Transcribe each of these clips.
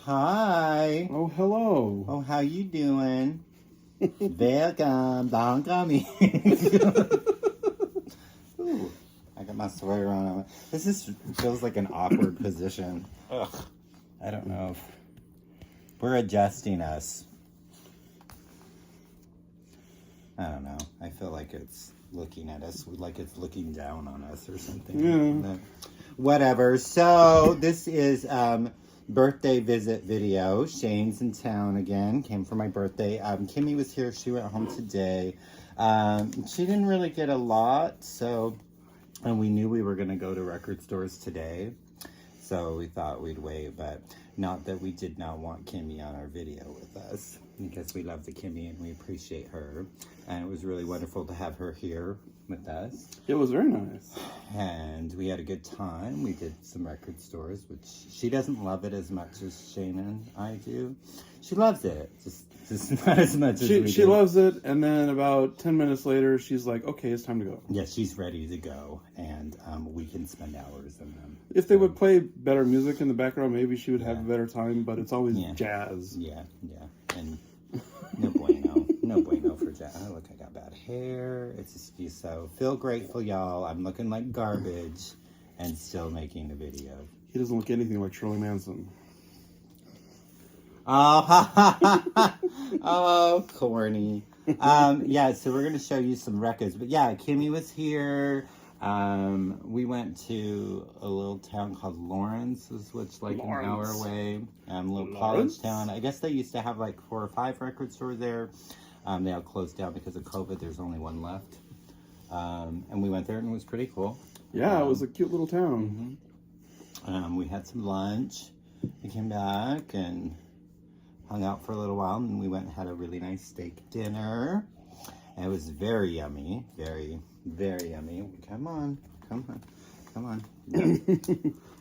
Hi. Oh, hello. Oh, how you doing? Welcome. Don't come. Ooh, I got my sweater on. Feels like an awkward position. Ugh. I don't know if we're adjusting us. I don't know. I feel like it's looking at us, like it's looking down on us or something. Yeah. Whatever. So this is birthday visit video. Shane's in town again. Came for my birthday. Kimmy was here. She went home today. She didn't really get a lot, and we knew we were going to go to record stores today. So we thought we'd wait, but not that we did not want Kimmy on our video with us, because we love the Kimmy and we appreciate her. And it was really wonderful to have her here with us. It was very nice. And we had a good time. We did some record stores, which she doesn't love it as much as Shane and I do. She loves it, just not as much as we do. She loves it, and then about 10 minutes later, she's like, okay, it's time to go. Yeah, she's ready to go, and we can spend hours in them. If they would play better music in the background, maybe she would have a better time, but it's always jazz. Yeah, and no bueno. No bueno for jazz. Oh, look, I got bad hair. It's just you. So feel grateful, y'all. I'm looking like garbage and still making a video. He doesn't look anything like Shirley Manson. Oh, oh, corny. Yeah, so we're going to show you some records. But yeah, Kimmy was here. We went to a little town called Lawrence, which is like an hour away. A little college town. I guess they used to have like 4 or 5 record stores there. They all closed down because of COVID. There's only one left. And we went there and it was pretty cool. Yeah, it was a cute little town. Mm-hmm. We had some lunch. We came back and hung out for a little while, and we went and had a really nice steak dinner. And it was very yummy. Very, very yummy. Come on.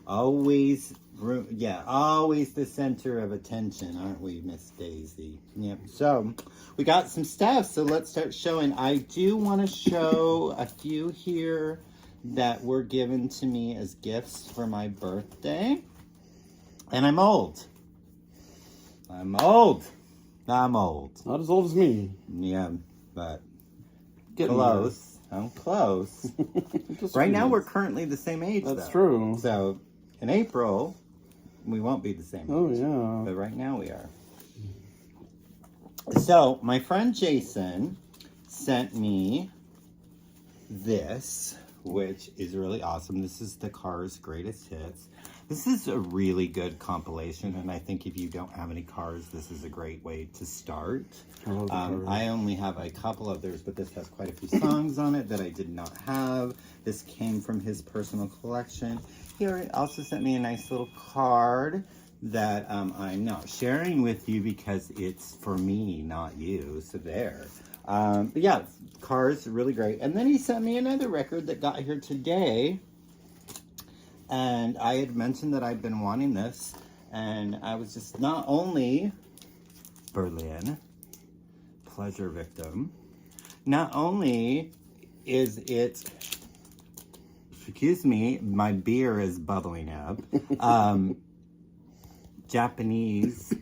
Always the center of attention, aren't we, Miss Daisy? Yep. So we got some stuff, so let's start showing. I do want to show a few here that were given to me as gifts for my birthday. And I'm old. Not as old as me. Yeah, but Getting close. I'm close. Right now, we're currently the same age, That's though. true. So, in April, we won't be the same age. Oh, yeah. But right now, we are. So, my friend Jason sent me this, which is really awesome. This is the Cars Greatest Hits. This is a really good compilation, and I think if you don't have any Cars, this is a great way to start. I only have a couple of theirs, but this has quite a few songs on it that I did not have. This came from his personal collection. Here, it also sent me a nice little card that I'm not sharing with you because it's for me, not you. So there. But yeah, Cars, really great. And then he sent me another record that got here today. And I had mentioned that I'd been wanting this. And I was just not only Berlin, Pleasure Victim. Not only is it, excuse me, my beer is bubbling up. Japanese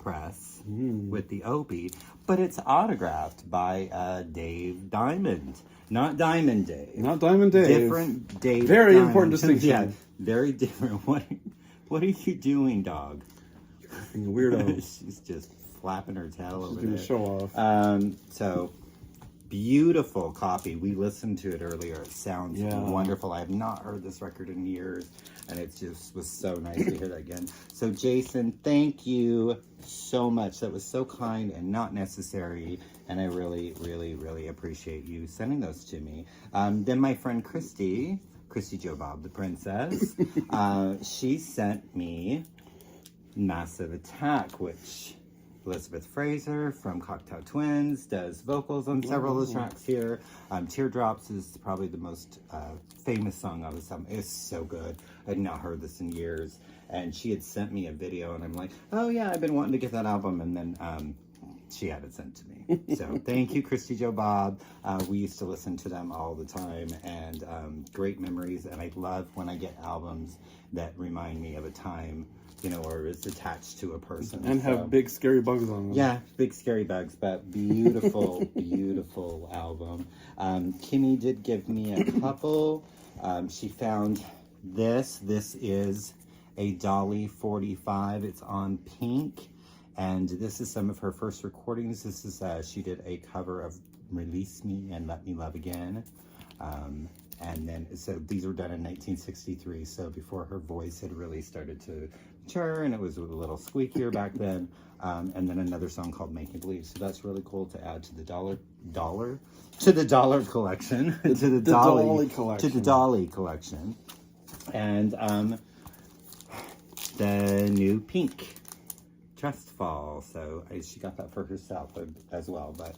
press with the Obi, but it's autographed by Dave Diamond. Not Diamond Dave. Not Diamond Dave. Different Dave. Very Diamond. important distinction. Yeah, very different. What are you doing, dog? You're a weirdo. She's just flapping her tail over there. there. Show off. So beautiful copy. We listened to it earlier. It sounds wonderful. I have not heard this record in years, and it just was so nice to hear that again. So Jason, thank you so much. That was so kind and not necessary, and I really, really, really appreciate you sending those to me. Then my friend Christy Joe Bob, the princess, she sent me Massive Attack, which Elizabeth Fraser from Cocktail Twins does vocals on several of the tracks here. Teardrops is probably the most famous song of the song. It's so good. I had not heard this in years. And she had sent me a video, and I'm like, oh yeah, I've been wanting to get that album. And then she had it sent to me. So thank you, Christy Joe Bob. We used to listen to them all the time, and great memories. And I love when I get albums that remind me of a time or is attached to a person. And have big scary bugs on them. Yeah, big scary bugs, but beautiful, beautiful album. Kimmy did give me a couple. She found this. This is a Dolly 45. It's on pink. And this is some of her first recordings. This is, she did a cover of Release Me and Let Me Love Again. And then, so these were done in 1963, so before her voice had really started to mature, and it was a little squeakier back then. And then another song called Make Me Believe. So that's really cool to add to the dollar collection, to the Dolly collection, to the Dolly collection. And the new Pink Trust Fall. So she got that for herself as well, but.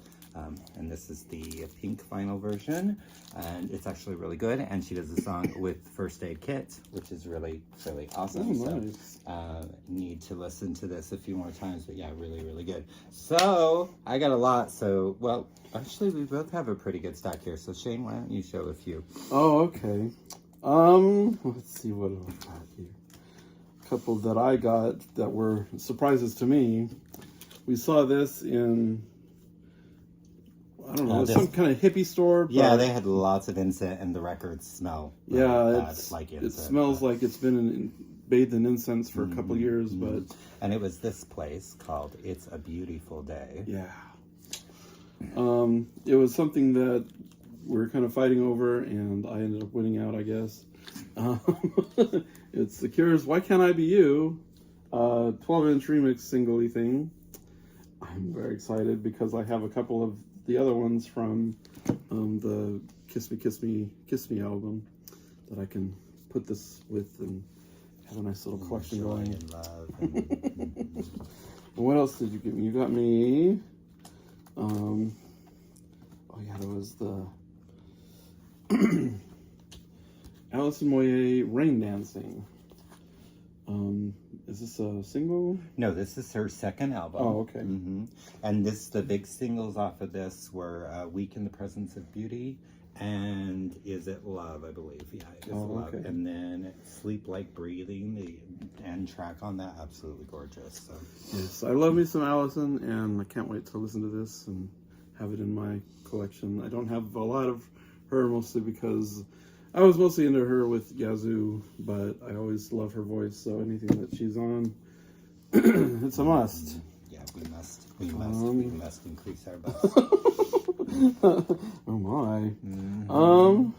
And this is the pink vinyl version, and it's actually really good. And she does a song with First Aid Kit, which is really, really awesome. Oh, nice. So, need to listen to this a few more times, but yeah, really, really good. So, I got a lot. So, well, actually, we both have a pretty good stack here. So, Shane, why don't you show a few? Oh, okay. Let's see what I've got here. A couple that I got that were surprises to me. We saw this in... I don't know, some kind of hippie store. Yeah, they had lots of incense, and the records smell. It's like incense. It smells like it's been bathed in incense for a couple years, but and it was this place called It's a Beautiful Day. Yeah. It was something that we were kind of fighting over, and I ended up winning out, I guess. It's The Cure's "Why Can't I Be You," 12-inch remix single-y thing. I'm very excited because I have a couple of the other ones from the Kiss Me, Kiss Me, Kiss Me album that I can put this with and have a nice little collection going. And love. What else did you give me? You got me, oh yeah, there was the Alison Moyet Rain Dancing. Is this a single? No, this is her second album. Oh, okay. And the big singles off of this were Weak in the Presence of Beauty and Is It Love, I believe. Yeah, Is It Love. Okay. And then Sleep Like Breathing, the end track on that, absolutely gorgeous. So. Yes, I love me some Alison, and I can't wait to listen to this and have it in my collection. I don't have a lot of her, mostly because I was mostly into her with Yazoo, but I always love her voice, so anything that she's on, it's a must. Yeah, we must increase our bust. Oh my.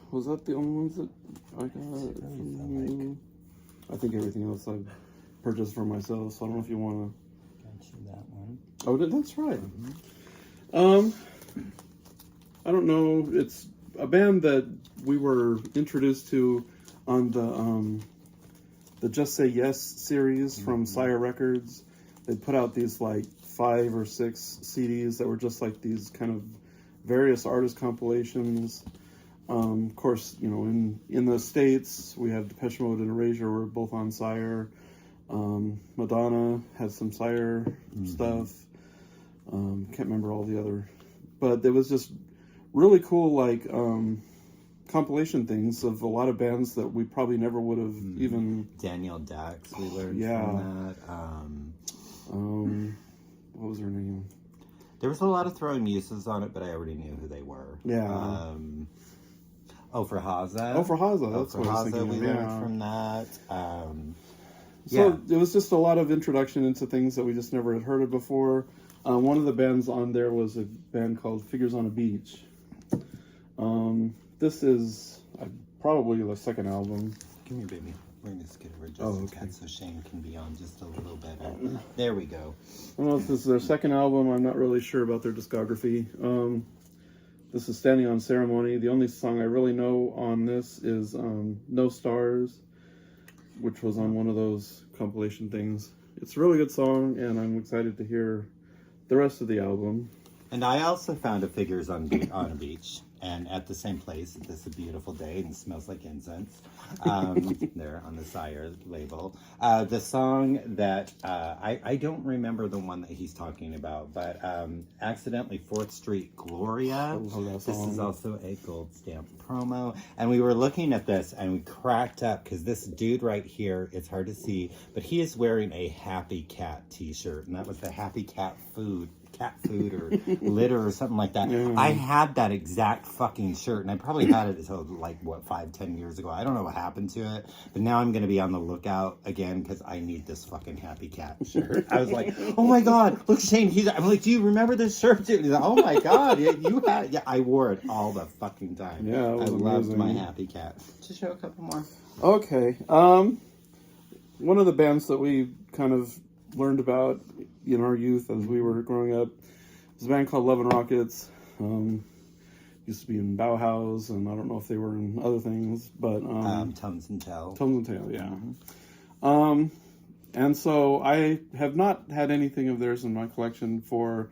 Was that the only ones that I got? I think everything else I've purchased for myself, so I don't know if you want to. Got you that one. Oh, that's right. I don't know, it's a band that we were introduced to on the Just Say Yes series from Sire Records. They put out these like 5 or 6 CDs that were just like these kind of various artist compilations. Of course, in the States we have Depeche Mode and Erasure were both on Sire. Madonna has some Sire stuff. Can't remember all the other, but it was just really cool, like compilation things of a lot of bands that we probably never would have even. Danielle Dax, we learned from that. What was her name? There was a lot of throwing muses on it, but I already knew who they were. Yeah. For Haza. Oh, for Haza. That's what I was thinking. We learned from that. So it was just a lot of introduction into things that we just never had heard of before. One of the bands on there was a band called Figures on a Beach. This is probably the second album. Come here, baby. We're going to scoot over just a tad so Shane can be on just a little better. There we go. I don't know if this is their second album. I'm not really sure about their discography. This is Standing on Ceremony. The only song I really know on this is No Stars, which was on one of those compilation things. It's a really good song, and I'm excited to hear the rest of the album. And I also found a Figures on a Beach. and at the same place. It's a beautiful day and smells like incense. There on the Sire label. The song that I don't remember the one that he's talking about, but Accidentally 4th Street Gloria. This is also a gold stamp promo. And we were looking at this and we cracked up because this dude right here, it's hard to see, but he is wearing a Happy Cat t-shirt, and that was the Happy Cat food or litter or something like that. Yeah. I had that exact fucking shirt, and I probably had it until like 5-10 years ago. I don't know what happened to it, but now I'm gonna be on the lookout again because I need this fucking Happy Cat shirt. I was like, oh my god, look, Shane, I'm like, do you remember this shirt? He's like, oh my god, yeah, you had it. Yeah, I wore it all the fucking time. Yeah, I loved my Happy Cat. Just show a couple more. Okay, one of the bands that we kind of learned about in our youth as we were growing up is a band called Love and Rockets. Used to be in Bauhaus, and I don't know if they were in other things, but Tongues and Tail. Tongues and Tail, yeah. Mm-hmm. And so I have not had anything of theirs in my collection for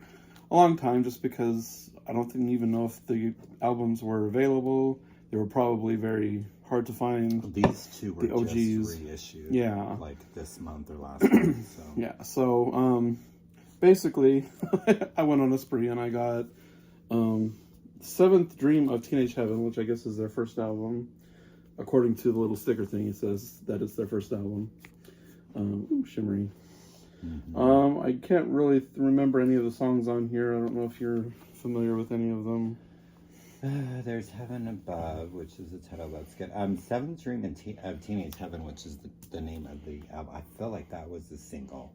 a long time, just because I don't even know if the albums were available. They were probably very hard to find. These two were the OGs. Just reissued, yeah, like this month or last month. So. Yeah, so basically, I went on a spree and I got Seventh Dream of Teenage Heaven, which I guess is their first album. According to the little sticker thing, it says that it's their first album. Shimmery. Mm-hmm. I can't really remember any of the songs on here. I don't know if you're familiar with any of them. There's Heaven Above, which is the title. That's good. Seventh Dream of Teenage Heaven, which is the name of the album. I feel like that was the single.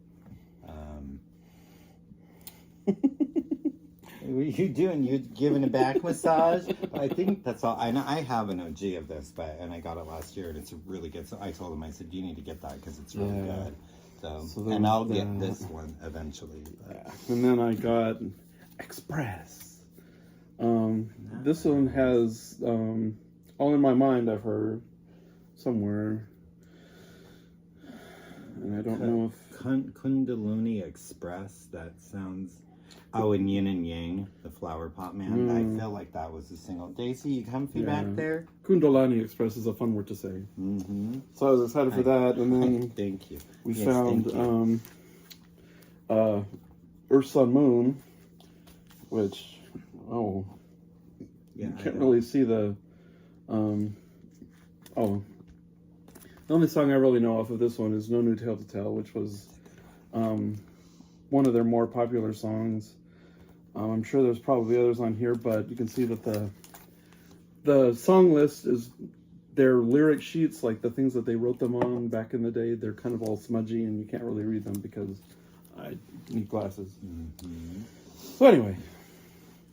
What are you doing? You giving a back massage? I think that's all. I have an OG of this, and I got it last year, and it's really good. So I told him, I said, you need to get that because it's really good. So and I'll get this one eventually. Yeah. And then I got Express. This one has All in My Mind, I've heard somewhere, and I don't know if Kundalini Express. That sounds. Oh, and Yin and Yang, the Flower Pot Man. I feel like that was a single. Daisy, you comfy back there? Kundalini Express is a fun word to say. Mm-hmm. So I was excited for that, and then thank you. We found Earth, Sun, Moon, which you can't really see the the only song I really know off of this one is No New Tale to Tell, which was one of their more popular songs. I'm sure there's probably others on here, but you can see that the song list is their lyric sheets, like the things that they wrote them on back in the day. They're kind of all smudgy, and you can't really read them because I need glasses. Mm-hmm. So anyway,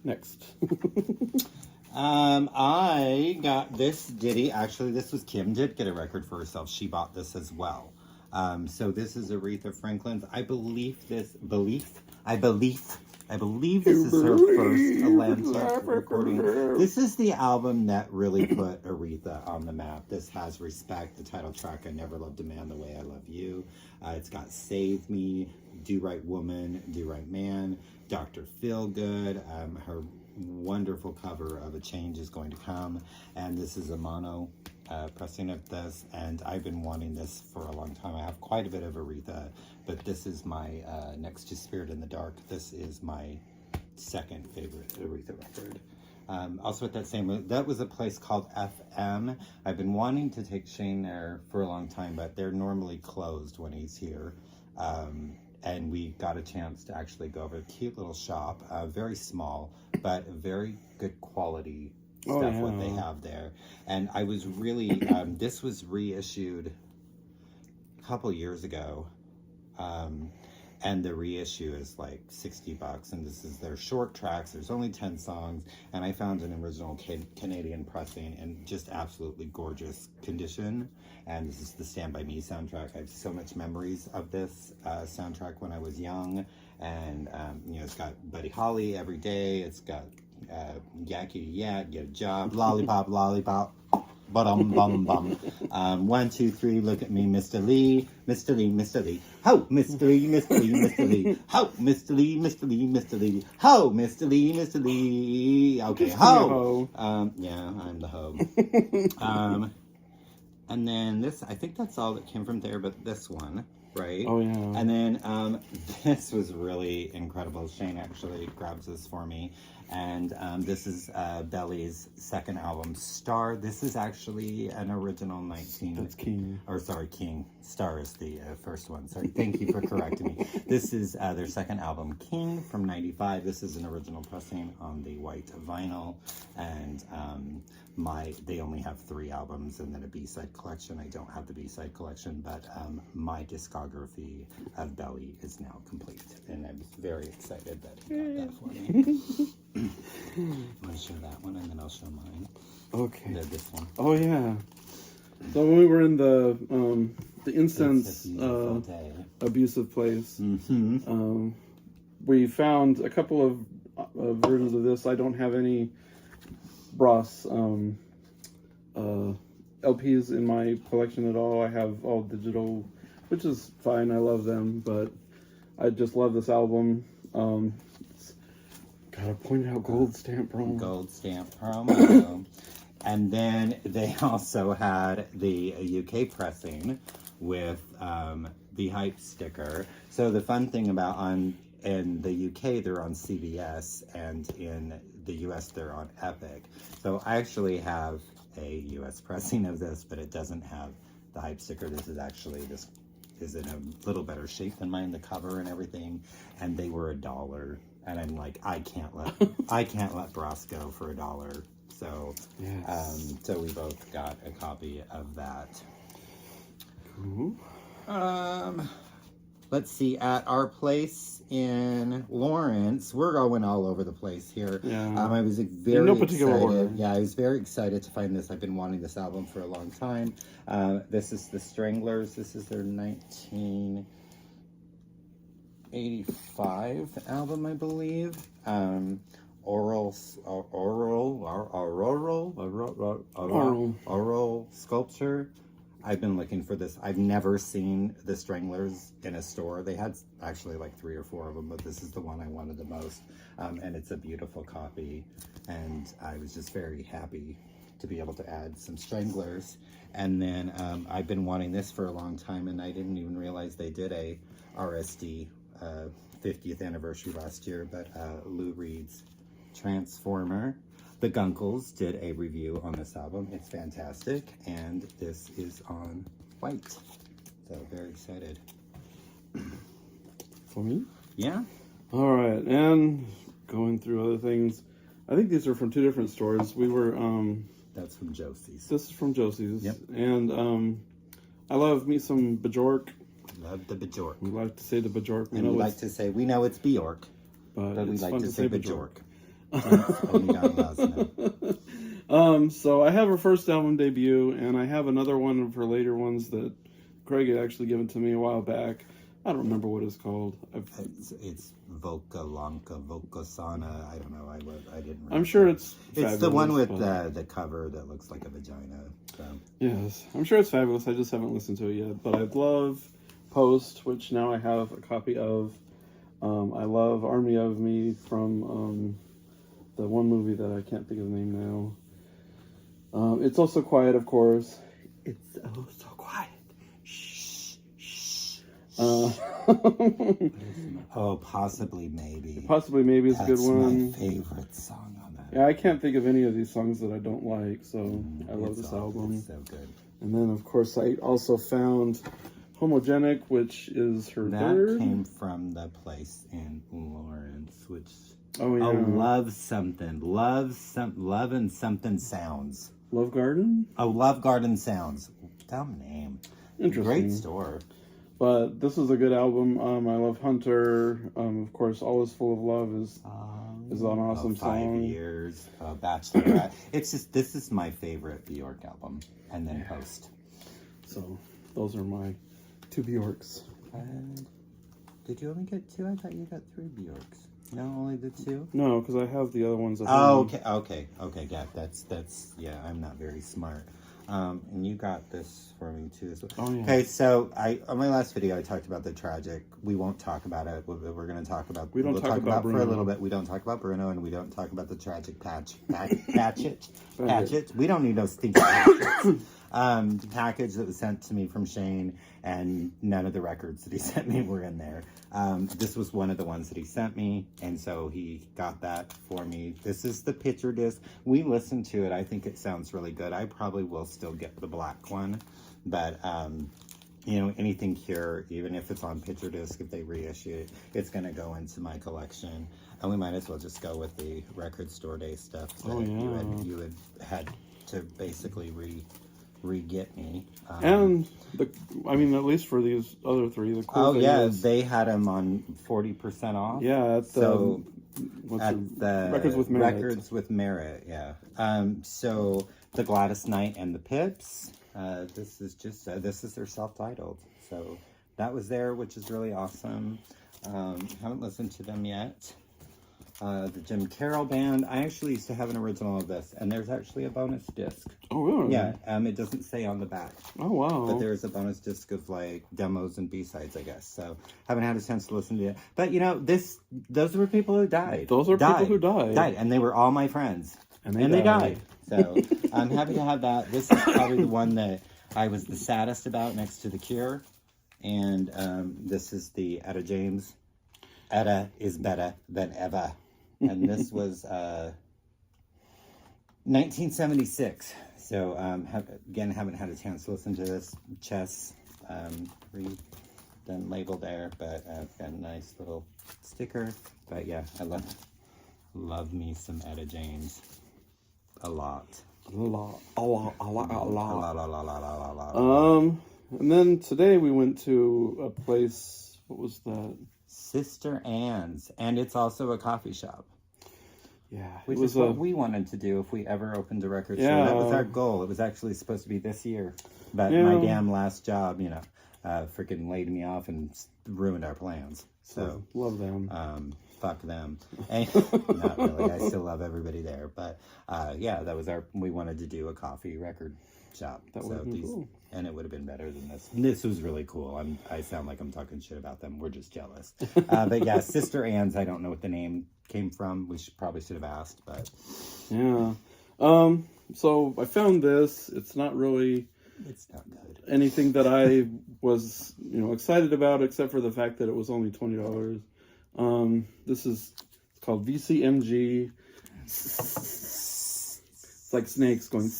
next. I got this ditty. Actually, this was Kim did get a record for herself. She bought this as well. So this is Aretha Franklin's. I believe this is her first Atlantic recording. This is the album that really put Aretha on the map. This has Respect, the title track, I Never Loved a Man the Way I Love You. It's got Save Me, Do Right Woman, Do Right Man, Dr. Feelgood, her wonderful cover of A Change Is Going to Come, and this is a mono pressing of this, and I've been wanting this for a long time. I have quite a bit of Aretha, but this is my next to Spirit in the Dark. This is my second favorite Aretha record. Also at that was a place called FM. I've been wanting to take Shane there for a long time, but they're normally closed when he's here. And we got a chance to actually go over a cute little shop, very small, but very good quality stuff, what they have there. And I was really, this was reissued a couple years ago. And the reissue is like $60, and this is their short tracks. There's only 10 songs, and I found an original Canadian pressing in just absolutely gorgeous condition. And this is the Stand By Me soundtrack. I have so much memories of this soundtrack when I was young, and it's got Buddy Holly every day. It's got Yakety Yak, Get a Job, Lollipop, Lollipop. Bum bum bum. 1, 2, 3. Look at me, Mr. Lee, Mr. Lee, Mr. Lee. Ho, Mr. Lee, Mr. Lee, Mr. Lee. Ho, Mr. Lee, Mr. Lee, Mr. Lee. Ho, Mr. Lee, Mr. Lee. Okay, ho. Yeah, I'm the ho. And then this, I think that's all that came from there, but this one, right? Oh, yeah. And then this was really incredible. Shane actually grabs this for me. And this is Belly's second album, Star. This is actually an original 19... That's King. Or sorry, King. Star is the first one. Sorry, thank you for correcting me. This is their second album, King, from 95. This is an original pressing on the white vinyl. And they only have 3 albums and then a B-side collection. I don't have the B-side collection, but my discography of Belly is now complete. And I'm very excited that he got that for me. I'm going to show that one and then I'll show mine. Okay. This one. Oh, yeah. So when we were in the instance abusive place, we found a couple of versions of this. I don't have any Bros LPs in my collection at all. I have all digital, which is fine. I love them, but I just love this album. Gotta point out gold stamp promo. Gold stamp promo. And then they also had the UK pressing with the hype sticker. So the fun thing about in the UK, they're on CBS, and in the US, they're on Epic. So I actually have a US pressing of this, but it doesn't have the hype sticker. This is in a little better shape than mine, the cover and everything. And they were $1. And I'm like, I can't let Bros go for $1. So, yes. So we both got a copy of that. Cool. Let's see, at our place in Lawrence, we're going all over the place here. Yeah. I was very in no particular order. Yeah, I was very excited to find this. I've been wanting this album for a long time. This is the Stranglers. This is their 1985 album, I believe. Oral sculpture. I've been looking for this. I've never seen the Stranglers in a store. They had actually like 3 or 4 of them, but this is the one I wanted the most. And it's a beautiful copy. And I was just very happy to be able to add some Stranglers. And then I've been wanting this for a long time, and I didn't even realize they did a RSD 50th anniversary last year, but Lou Reed's Transformer. The Gunkles did a review on this album. It's fantastic, and this is on white. So very excited. For me? Yeah. All right, and going through other things. I think these are from 2 different stores. We were That's from Josie's. This is from Josie's. Yep. And I love me some Bjork. Love the Bjork. We like to say the Bjork. We like to say, we know it's Bjork, but we like to say Bjork. So I have her first album debut, and I have another one of her later ones that Craig had actually given to me a while back. I don't remember what it's called. It's Volca Lanka, Volca Sana. I don't know. I didn't. Really I'm sure it's fabulous, the one with the cover that looks like a vagina. So. Yes, I'm sure it's fabulous. I just haven't listened to it yet. But I love Post, which now I have a copy of. I love Army of Me from the one movie that I can't think of the name now. It's Also Quiet, of course. It's oh so quiet. Shh, shh. Possibly Maybe. Possibly Maybe is a good one. That's my favorite song on that. Yeah, I can't think of any of these songs that I don't like, so I love this album. It's so good. And then, of course, I also found Homogenic, which is her third. That came from the place in Lawrence, which... Oh, yeah. Love and something sounds. Love Garden? Oh, Love Garden Sounds. Dumb name. Interesting. Great store. But this is a good album. I love Hunter. Of course, All Is Full of Love is an awesome 5 song. 5 Years. Bachelorette. This is my favorite Bjork album. And then Post. So, those are my 2 Bjorks. Did you only get 2? I thought you got 3 Bjorks. No, only the 2? No, because I have the other ones at home. Okay. Yeah, that's, yeah, I'm not very smart. And you got this for me too. Oh, yeah. Okay, so on my last video I talked about the tragic. We won't talk about it. We're going to talk about. We'll talk about for a little bit. We don't talk about Bruno, and we don't talk about the tragic Patchett. We don't need no stinky Patchets. The package that was sent to me from Shane, and none of the records that he sent me were in there. This was one of the ones that he sent me, and so he got that for me. This is the picture disc. We listened to it. I think it sounds really good. I probably will still get the black one, but you know, anything Cure, even if it's on picture disc, if they reissue it, it's going to go into my collection. And we might as well just go with the record store day stuff that you had to basically re-get me. And I mean, at least for these other three, the cool thing is, they had them on 40% off. Yeah, at the Records with Merit. Records with Merit, yeah. So the Gladys Knight and the Pips. This is just this is their self-titled. So that was there, which is really awesome. Haven't listened to them yet. The Jim Carroll Band. I actually used to have an original of this, and there's actually a bonus disc. Oh, really? Yeah, it doesn't say on the back. Oh, wow. But there's a bonus disc of, like, demos and B-sides, I guess. So, haven't had a chance to listen to it. But, you know, those were people who died. Those are people who died. And they were all my friends. And they died. So, I'm happy to have that. This is probably the one that I was the saddest about, next to The Cure. And this is the Etta James. Etta is better than ever. And this was 1976. So, again, haven't had a chance to listen to this. Chess, done label there, but got a nice little sticker. But yeah, I love me some Etta James. A lot. And then today we went to a place, what was that? Sister Anne's, and it's also a coffee shop. Yeah, which is what we wanted to do if we ever opened a record store. That was our goal. It was actually supposed to be this year, but my damn last job, you know, freaking laid me off and ruined our plans. So love them. Fuck them. And, not really. I still love everybody there, but yeah, that was we wanted to do a coffee record shop. That would have been cool. And it would have been better than this. This was really cool. I sound like I'm talking shit about them. We're just jealous. But yeah, Sister Anne's, I don't know what the name came from. We probably should have asked, but... Yeah. So I found this. It's not really... It's not good. Anything that I was, you know, excited about, except for the fact that it was only $20. This is called VCMG. It's like snakes going...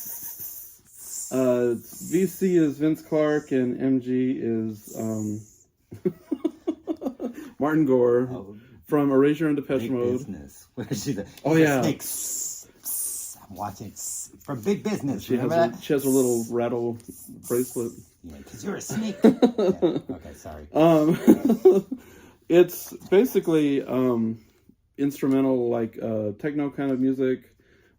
VC is Vince Clarke and MG is Martin Gore from Erasure and Depeche Mode. Business. Where is she? Yeah. I'm watching from Big Business. She has a little rattle bracelet. Yeah, because you're a snake. Yeah. Okay, sorry. It's basically instrumental, like techno kind of music.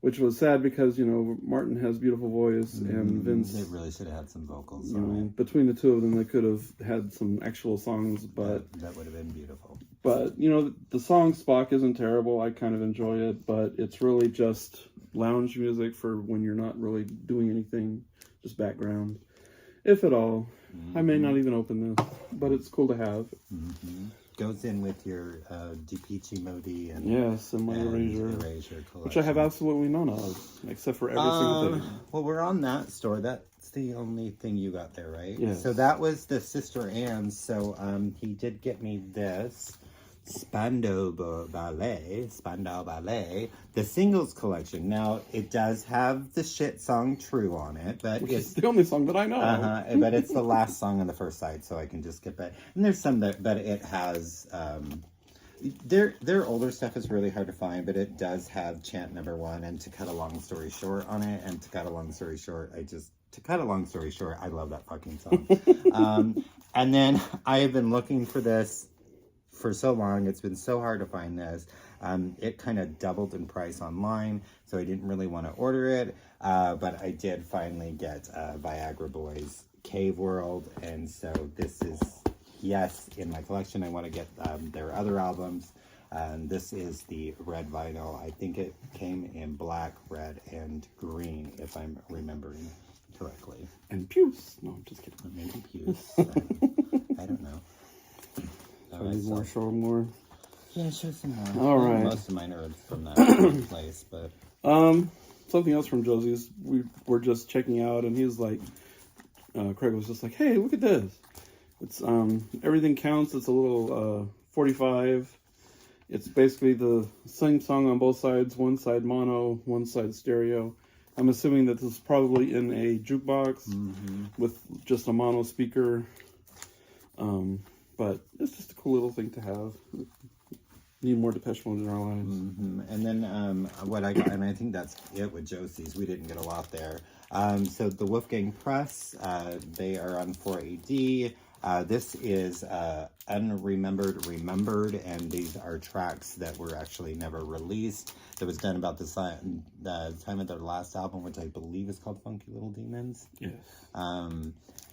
Which was sad because, you know, Martin has beautiful voice and Vince... They really should have had some vocals. You know, between the two of them, they could have had some actual songs, but... That would have been beautiful. But, you know, the song Spock isn't terrible. I kind of enjoy it, but it's really just lounge music for when you're not really doing anything, just background. If at all. I may not even open this, but it's cool to have. Goes in with your DiPici Modi and my Erasure collection. Which I have absolutely none of, except for every single thing. Well, we're on that store. That's the only thing you got there, right? Yes. So that was the Sister Anne's. So he did get me this Spandau Ballet, the singles collection. Now, it does have the shit song True on it, but it's the only song that I know. But it's the last song on the first side, so I can just skip it. And there's some but it has, their older stuff is really hard to find, but it does have Chant No. 1 and To Cut a Long Story Short on it, and To Cut a Long Story Short, I love that fucking song. And then I have been looking for this for so long. It's been so hard to find this. It kind of doubled in price online, so I didn't really want to order it. But I did finally get Viagra Boys Cave World, and so this is, yes, in my collection. I want to get their other albums. This is the red vinyl. I think it came in black, red, and green, if I'm remembering correctly. And Puce. No, I'm just kidding. Or maybe Puce. I don't know. So I need more, show more. Yeah, show some more. All right. Most of mine are from that place, but... Something else from Josie's, we were just checking out, and he was like, Craig was just like, hey, look at this. It's, Everything Counts. It's a little, 45. It's basically the same song on both sides, one side mono, one side stereo. I'm assuming that this is probably in a jukebox with just a mono speaker. But it's just a cool little thing to have. Need more Depeche Mode in our lives. And then what I got, and I think that's it with Josie's. We didn't get a lot there. So the Wolfgang Press, they are on 4AD. This is Unremembered Remembered, and these are tracks that were actually never released. That was done about the time of their last album, which I believe is called Funky Little Demons. Yes.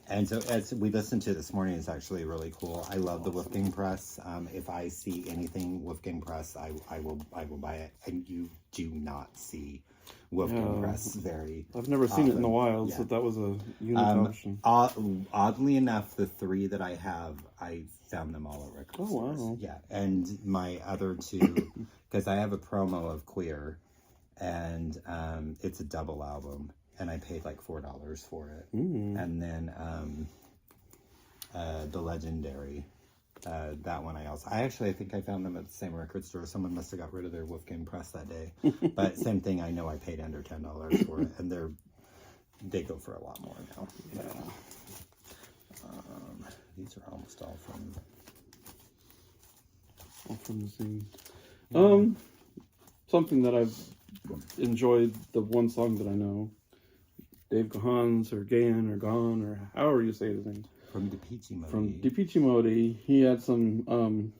And so as we listened to it this morning, it's actually really cool. I love the Wolfgang Press. If I see anything Wolfgang Press, I will buy it. And you do not see Wolfgang Press very I've never seen it in the wild, yeah. so that was a unique option. Oddly enough, the 3 that I have, I found them all at record stores. Wow. Yeah, and my other 2, because I have a promo of Queer, and it's a double album. And I paid like $4 for it. And then the Legendary, that one I think I found them at the same record store. Someone must have got rid of their Wolfgang Press that day. But same thing, I know I paid under $10 for it, and they go for a lot more now. Yeah. These are almost all from the scene. Something that I've enjoyed, the one song that I know. Dave Gahan's, or Gahan, or Gahan, or however you say his name. From DePici Modi. From DePici Modi. He had some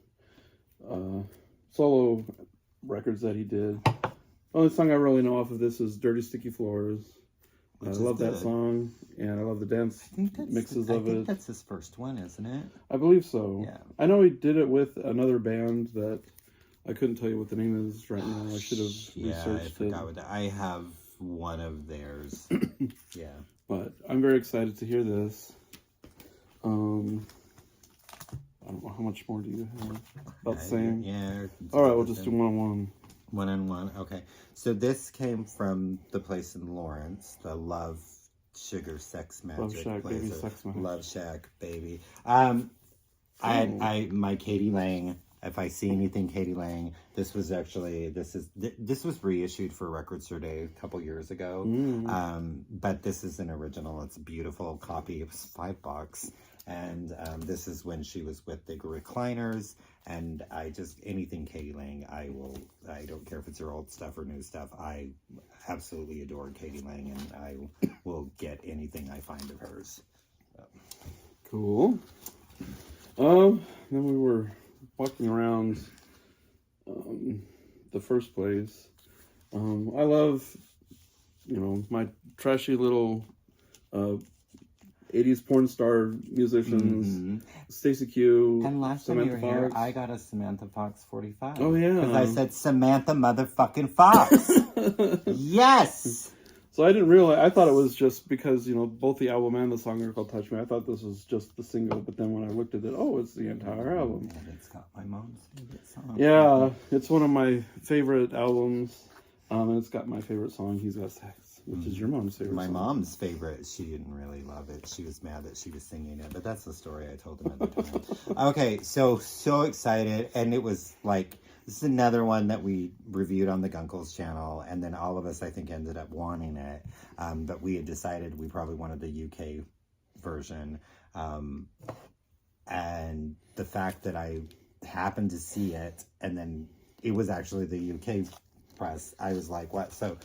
solo records that he did. The only song I really know off of this is Dirty Sticky Floors. I love that song, and I love the dance mixes of it. I think that's his first one, isn't it? I believe so. Yeah. I know he did it with another band that I couldn't tell you what the name is right now. I should have researched I forgot what I have one of theirs. Yeah. But I'm very excited to hear this. I don't know, how much more do you have? About the same? Yeah. Alright, we'll just do one-on-one. One-on-one, okay. So this came from the place in Lawrence, the Love Sugar Sex Magic Love Shack, place. Baby, Sex Magic. Love Shack, Baby. My Katie Lang, if I see anything Katie Lang, this was reissued for Record Store Day a couple years ago. But this is an original. It's a beautiful copy. It was $5. And this is when she was with the Recliners. And anything Katie Lang, I don't care if it's her old stuff or new stuff. I absolutely adore Katie Lang, and I will get anything I find of hers. So. Cool. Then we were walking around the first place. I love, my trashy little 80s porn star musicians. Stacey Q. And last Samantha time you were here, Fox. I got a Samantha Fox 45. Oh, yeah. Because I said Samantha motherfucking Fox. Yes! So I didn't realize, I thought it was just because, both the album and the song are called Touch Me. I thought this was just the single, but then when I looked at it, it's the entire album. And it's got my mom's favorite song. Yeah, it's one of my favorite albums, and it's got my favorite song, He's Got Sex, which is your mom's favorite My song. mom's favorite, she didn't really love it. She was mad that she was singing it, but that's the story I told another time. Okay, so excited, and it was like, this is another one that we reviewed on the Gunkles channel, and then all of us, I think, ended up wanting it. But we had decided we probably wanted the UK version. And the fact that I happened to see it, and then it was actually the UK press, I was like, what? So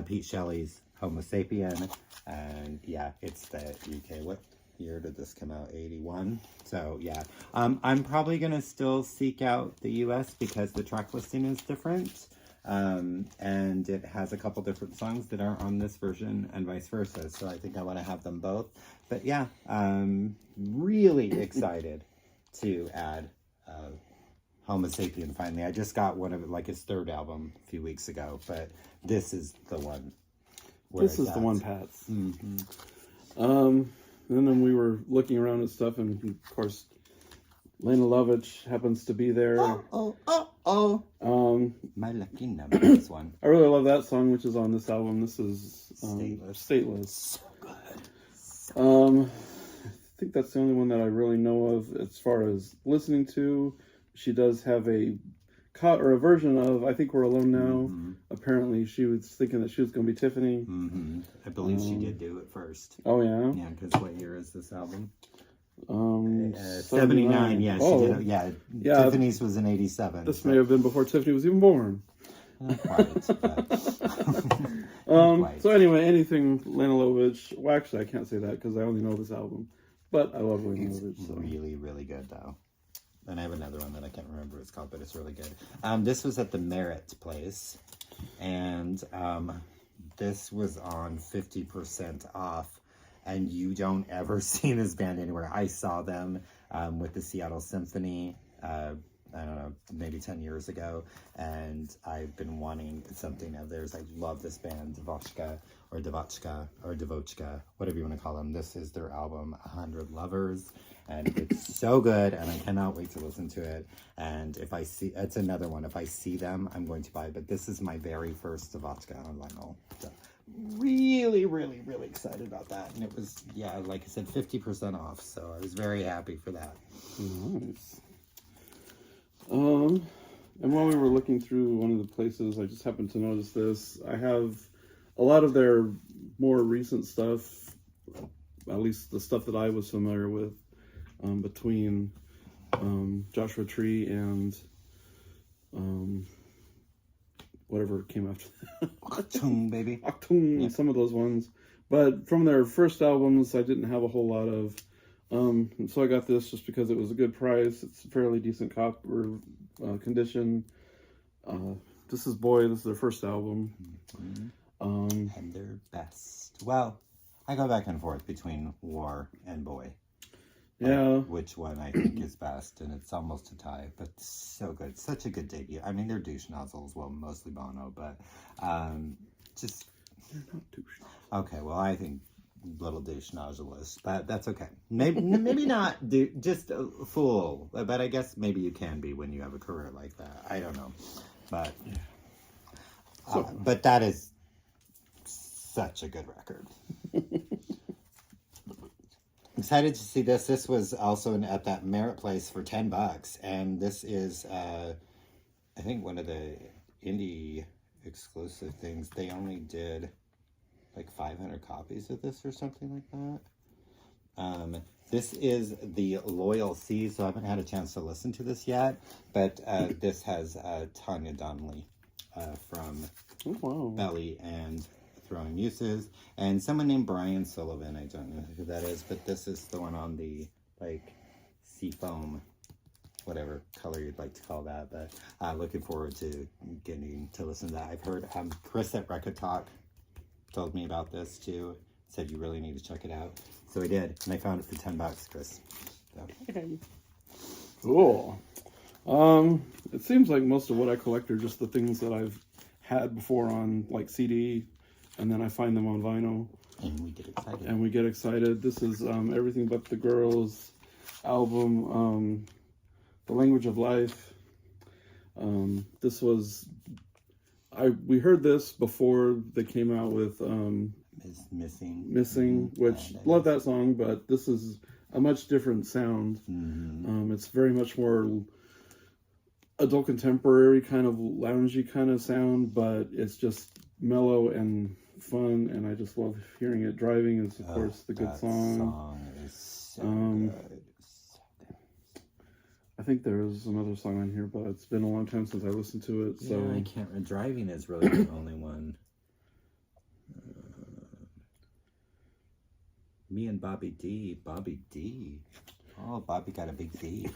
Pete Shelley's Homo Sapien, and yeah, it's the UK. What year did this come out? 81. So yeah, I'm probably gonna still seek out the US because the track listing is different, and it has a couple different songs that aren't on this version and vice versa. So I think I want to have them both. But yeah, I'm really excited to add Homo Sapien finally. I just got one of it, like his third album a few weeks ago, but this is the one. This is the one, Pats. And then we were looking around at stuff, and of course, Lena Lovich happens to be there. My lucky number is one. I really love that song, which is on this album. This is Stateless. So good. I think that's the only one that I really know of as far as listening to. She does have a version of I Think We're Alone Now. Mm-hmm. Apparently, she was thinking that she was going to be Tiffany. Mm-hmm. I believe she did do it first. Oh, yeah? Yeah, because what year is this album? 79. Yeah, oh. she did it. Yeah, Tiffany's was in 87. This may have been before Tiffany was even born. Not quite, but... So anyway, anything Lena Lovich. Well, actually, I can't say that because I only know this album. But I love Lena Lovich. It's really, really good, though. And I have another one that I can't remember what it's called, but it's really good. This was at the Merit place. And this was on 50% off. And you don't ever see this band anywhere. I saw them with the Seattle Symphony, I don't know, maybe 10 years ago. And I've been wanting something of theirs. I love this band, Devochka, or Devochka, whatever you want to call them. This is their album, 100 Lovers. And it's so good, and I cannot wait to listen to it. And if I see, it's another one. If I see them, I'm going to buy it. But this is my very first Devochka on vinyl. So really, really, really excited about that. And it was, yeah, like I said, 50% off. So I was very happy for that. Nice. And while we were looking through one of the places, I just happened to notice this. I have a lot of their more recent stuff, at least the stuff that I was familiar with, between Joshua Tree and whatever came after that. Achtung, baby. Achtung, some of those ones. But from their first albums, I didn't have a whole lot of. So I got this just because it was a good price. It's a fairly decent condition. This is their first album. Mm-hmm. And their best. Well, I go back and forth between War and Boy. Yeah. Which one I think is best, and it's almost a tie, but so good. Such a good debut. I mean, they're douche nozzles, well, mostly Bono, but just... They're not douche nozzles. Okay, well, I think little douche nozzle-ish, but that's okay. Maybe not just a fool, but I guess maybe you can be when you have a career like that. I don't know, but but that is such a good record. Excited to see this. This was also at that Merit place for $10, and this is I think one of the indie exclusive things. They only did like 500 copies of this or something like that. This is the Loyal Sea, so I haven't had a chance to listen to this yet, but this has Tanya Donnelly from Belly and Throwing Muses, and someone named Brian Sullivan. I don't know who that is, but this is the one on the like seafoam, whatever color you'd like to call that. But looking forward to getting to listen to that. I've heard Chris at Record Talk told me about this too. Said you really need to check it out. So I did, and I found it for $10, Chris. So. Cool. It seems like most of what I collect are just the things that I've had before on like CD, and then I find them on vinyl. And we get excited. This is Everything But the Girls album, The Language of Life. This was... we heard this before they came out with Missing, which love that song, but this is a much different sound. Mm-hmm. It's very much more adult contemporary, kind of loungy kind of sound, but it's just mellow and fun, and I just love hearing it. Driving is, of course, the good song. Song is so good. I think there's another song on here, but it's been a long time since I listened to it. So yeah, I can't. Driving is really the only one. Me and Bobby D. Oh, Bobby got a big D.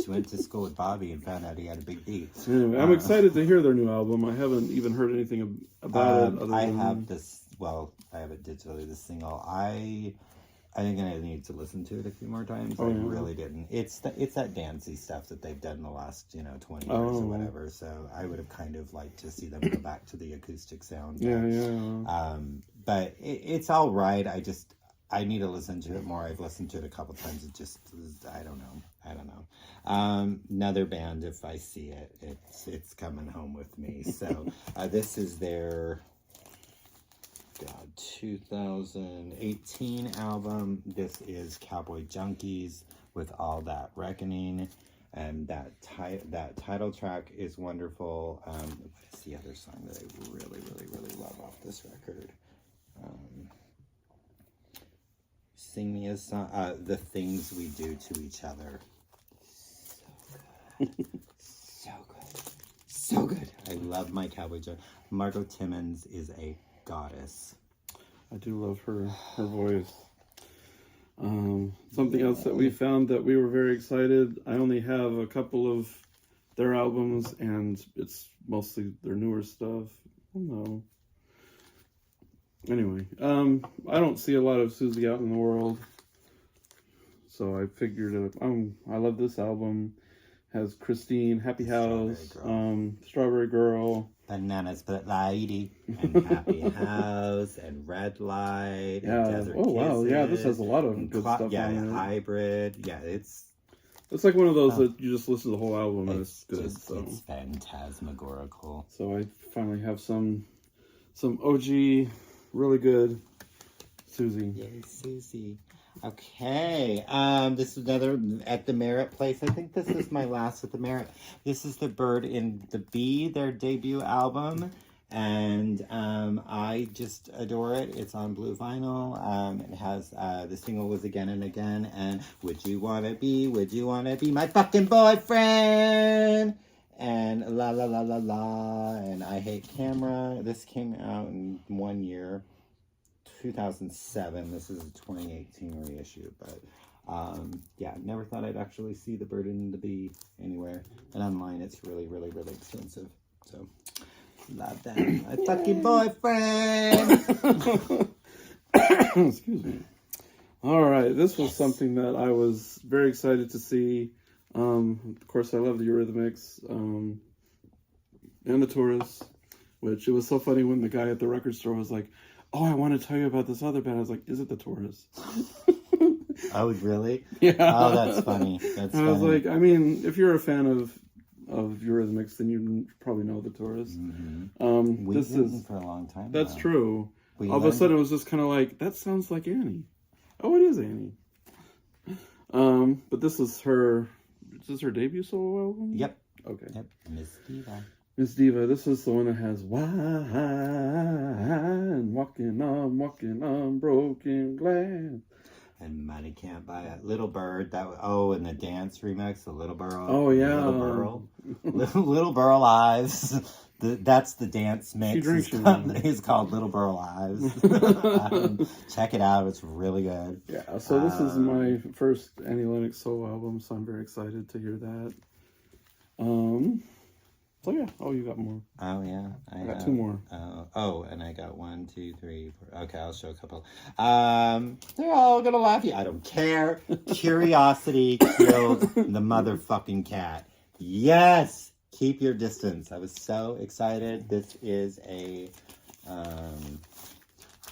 She went to school with Bobby and found out he had a big D. Anyway, I'm excited to hear their new album. I haven't even heard anything about it. I have this. Well, I have it digitally. The single. I think I need to listen to it a few more times. I really didn't. It's that dancey stuff that they've done in the last 20 years or whatever. So I would have kind of liked to see them go back to the acoustic sound. Yeah. but it's all right. I need to listen to it more. I've listened to it a couple times. It just, I don't know. Another band, if I see it, it's coming home with me. So this is their 2018 album. This is Cowboy Junkies with All That Reckoning. And that title track is wonderful. What's the other song that I really, really, really love off this record? Sing me a song. The Things We Do to Each Other. So good. So good. So good. I love my Cowboy Junkies. Margot Timmons is a goddess. I do love her voice. Something else that we found that we were very excited. I only have a couple of their albums, and it's mostly their newer stuff. Oh, no. Anyway, I don't see a lot of Susie out in the world, so I figured I love this album. Has Christine, Happy House, Strawberry Girl, Bananas But Lady, and Happy House, and Red Light, and Desert Kisses. Wow, yeah, this has a lot of good stuff on it. Hybrid, yeah, it's like one of those that you just listen to the whole album and it's good. It's phantasmagorical. So I finally have some OG, really good Susie. Yay, Susie. Okay, this is another at the Merit Place. I think this is my last at the Merit. This is The Bird in the Bee, their debut album, and I just adore it. It's on blue vinyl. It has the single was Again and Again, and would you wanna be my fucking boyfriend? And La La La La La, and I Hate Camera. This came out in 1 year. 2007. This is a 2018 reissue, but yeah, never thought I'd actually see The Bird and the Bee anywhere. And online, it's really, really, really expensive. So, love that. My fucking boyfriend. Excuse me. All right, this was something that I was very excited to see. Of course, I love the Eurythmics and the Tourists, which it was so funny when the guy at the record store was like, "Oh, I want to tell you about this other band." I was like, "Is it the Tourists?" Oh, really? Yeah. Oh, that's funny. That's I was like, I mean, if you're a fan of Eurythmics, then you probably know the Tourists. Mm-hmm. We've been for a long time. That's true. All of a sudden, it was just kind of like, that sounds like Annie. Oh, it is Annie. But this is her debut solo album? Yep. Okay. Yep. Miss Diva. Miss Diva, this is the one that has wine, walking on broken glass. And Money Can't Buy a Little Bird. And the dance remix, the Little Burl. Oh, yeah. Little Burl Eyes. That's the dance mix. It's called Little Burl Eyes. Check it out. It's really good. Yeah, so this is my first Annie Lennox solo album, so I'm very excited to hear that. So yeah, you got more. Oh yeah, I got two more. And I got 1, 2, 3, 4. Okay, I'll show a couple. They're all gonna laugh at you. I don't care. Curiosity killed the motherfucking cat. Yes, keep your distance. I was so excited. This is a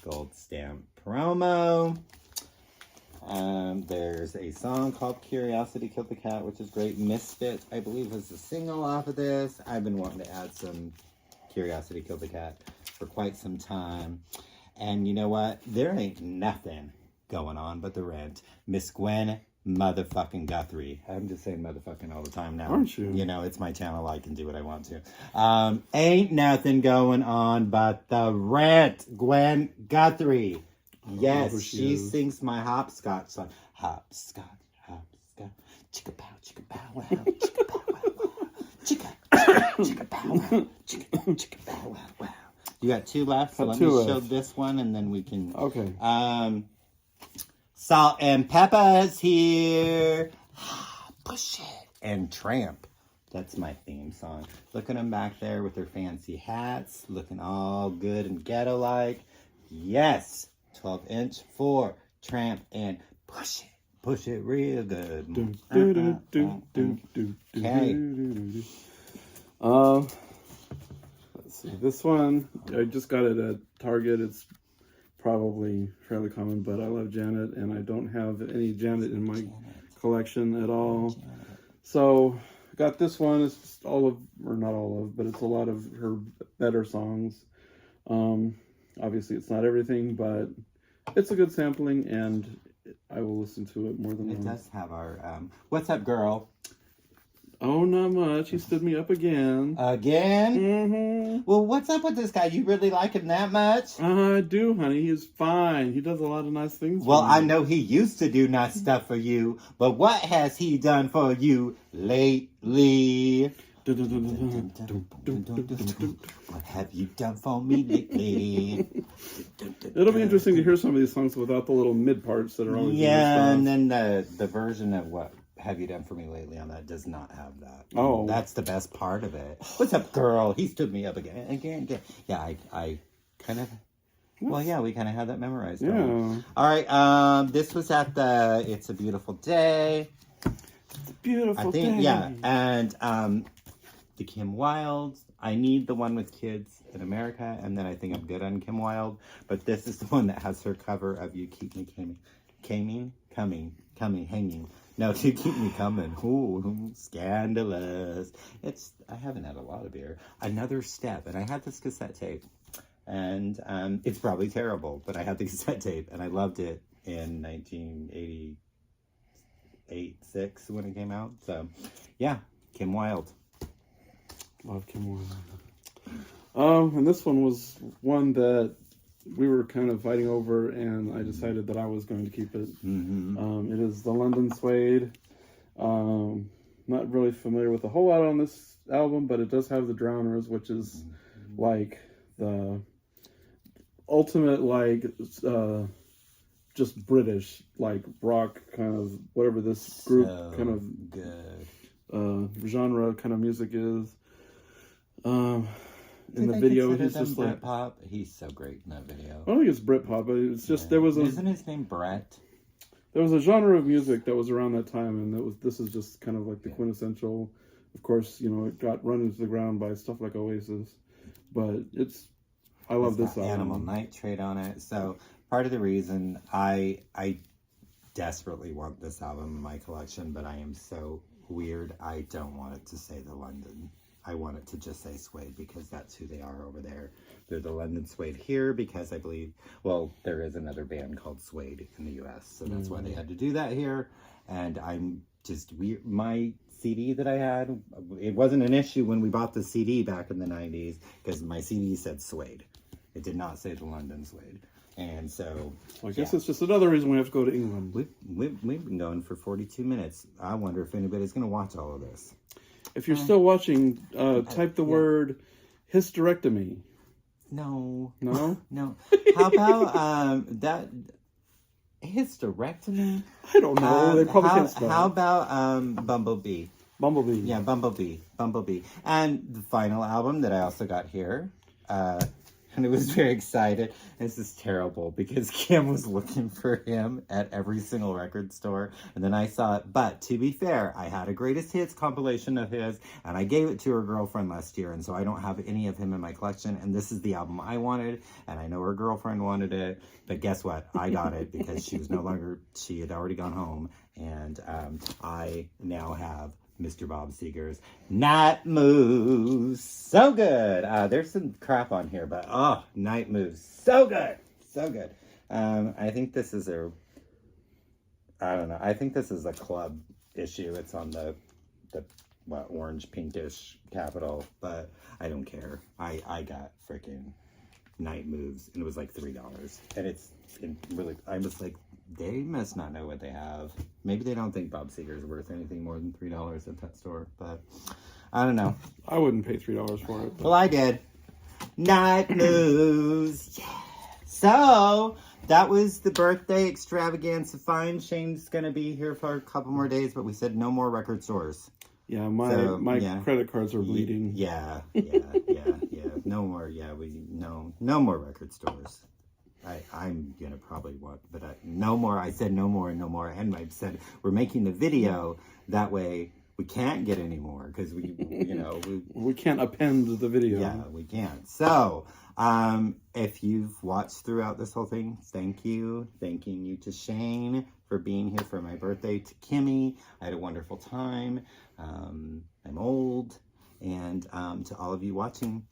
gold stamp promo. There's a song called Curiosity Killed the Cat, which is great. Misfits, I believe, was the single off of this. I've been wanting to add some Curiosity Killed the Cat for quite some time. And you know what? There ain't nothing going on but the rent. Miss Gwen motherfucking Guthrie. I'm just saying motherfucking all the time now. Aren't you? You know, it's my channel. I can do what I want to. Ain't nothing going on but the rent. Gwen Guthrie. Yes, she sings my hopscotch song. Hopscotch, hopscotch. Chicka pow, chicka pow wow. Chicka pow wow wow. Chicka pow wow. Chicka pow wow wow. You got two left, so let me show this one and then we can. Okay. Salt and Peppa's here. Push it. And Tramp. That's my theme song. Look at them back there with their fancy hats, looking all good and ghetto-like. Yes. 12-inch for Tramp and Push It. Push it real good. Okay. Let's see. This one, I just got it at Target. It's probably fairly common, but I love Janet, and I don't have any Janet in my collection at all. So I got this one. It's just all of, or not all of, but it's a lot of her better songs. Obviously, it's not everything, but it's a good sampling, and I will listen to it more than once. It does have our, what's up, girl? Oh, not much. He stood me up again. Again? Mm-hmm. Well, what's up with this guy? You really like him that much? I do, honey. He's fine. He does a lot of nice things. Well, I know he used to do nice stuff for you, but what has he done for you lately? What have you done for me lately? It'll be interesting to hear some of these songs without the little mid parts that are always and then the version of what have you done for me lately on that does not have that. Oh, that's the best part of it. What's up, girl? He stood me up again. Yeah, I kind of. Well, yeah, we kind of had that memorized. Yeah. All right. This was at the It's a Beautiful Day. It's a beautiful day. Yeah, and the Kim Wilde. I need the one with Kids in America, and then I think I'm good on Kim Wilde. But this is the one that has her cover of You Keep Me Coming, hanging. No, You Keep Me Coming. Ooh, scandalous. I haven't had a lot of beer. Another Step, and I had this cassette tape, and it's probably terrible, but I had the cassette tape, and I loved it in 1988-6 when it came out. So, yeah, Kim Wilde. Love Kim Wilde. And this one was one that we were kind of fighting over, and I decided that I was going to keep it. Mm-hmm. It is the London Suede. Not really familiar with a whole lot on this album, but it does have the Drowners, which is like the ultimate, like, just British, like, rock kind of, whatever this group so kind of good. Genre kind of music is. In the Did they video, consider he's them just like, Britpop? He's so great in that video. I don't think it's Britpop, but it's just Isn't his name Brett? There was a genre of music that was around that time, and this is just kind of like the quintessential. Of course, it got run into the ground by stuff like Oasis, but I love this album. Animal Nitrate on it. So part of the reason I desperately want this album in my collection, but I am so weird. I don't want it to say the London. I want it to just say Suede because that's who they are over there. They're the London Suede here because I believe, well, there is another band called Suede in the U.S., so that's why they had to do that here. And I'm just weird. My CD that I had, it wasn't an issue when we bought the CD back in the 90s because my CD said Suede. It did not say the London Suede. And so I guess it's just another reason we have to go to England. We've been going for 42 minutes. I wonder if anybody's going to watch all of this. If you're still watching, type the word hysterectomy. No. No? No. How about that hysterectomy? I don't know. They probably can't spell. How about Bumblebee? Bumblebee. Yeah, Bumblebee. And the final album that I also got here, and I was very excited. This is terrible because Kim was looking for him at every single record store. And then I saw it. But to be fair, I had a greatest hits compilation of his. And I gave it to her girlfriend last year. And so I don't have any of him in my collection. And this is the album I wanted. And I know her girlfriend wanted it. But guess what? I got it because she had already gone home. And I now have Mr. Bob Seger's Night Moves. So good. There's some crap on here, but Night Moves. So good. I think this is I think this is a club issue. It's on the orange pinkish capital, but I don't care. I got freaking Night Moves, and it was like $3. And really, I was like, they must not know what they have. Maybe they don't think Bob Seger is worth anything more than $3 at that store, but I don't know. I wouldn't pay $3 for it. But... Well, I did. Night Moves. Yeah. So that was the birthday extravaganza. Fine. Shane's going to be here for a couple more days, but we said no more record stores. Yeah, my credit cards are bleeding. Yeah. No more. Yeah, no more record stores. I'm gonna probably want, but no more. I said no more and no more, and I said we're making the video that way we can't get any more because we can't append the video. Yeah, we can't. So, if you've watched throughout this whole thing, thank you. Thanking you to Shane for being here for my birthday. To Kimmy, I had a wonderful time. I'm old. And to all of you watching,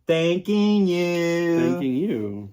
thanking you. Thanking you.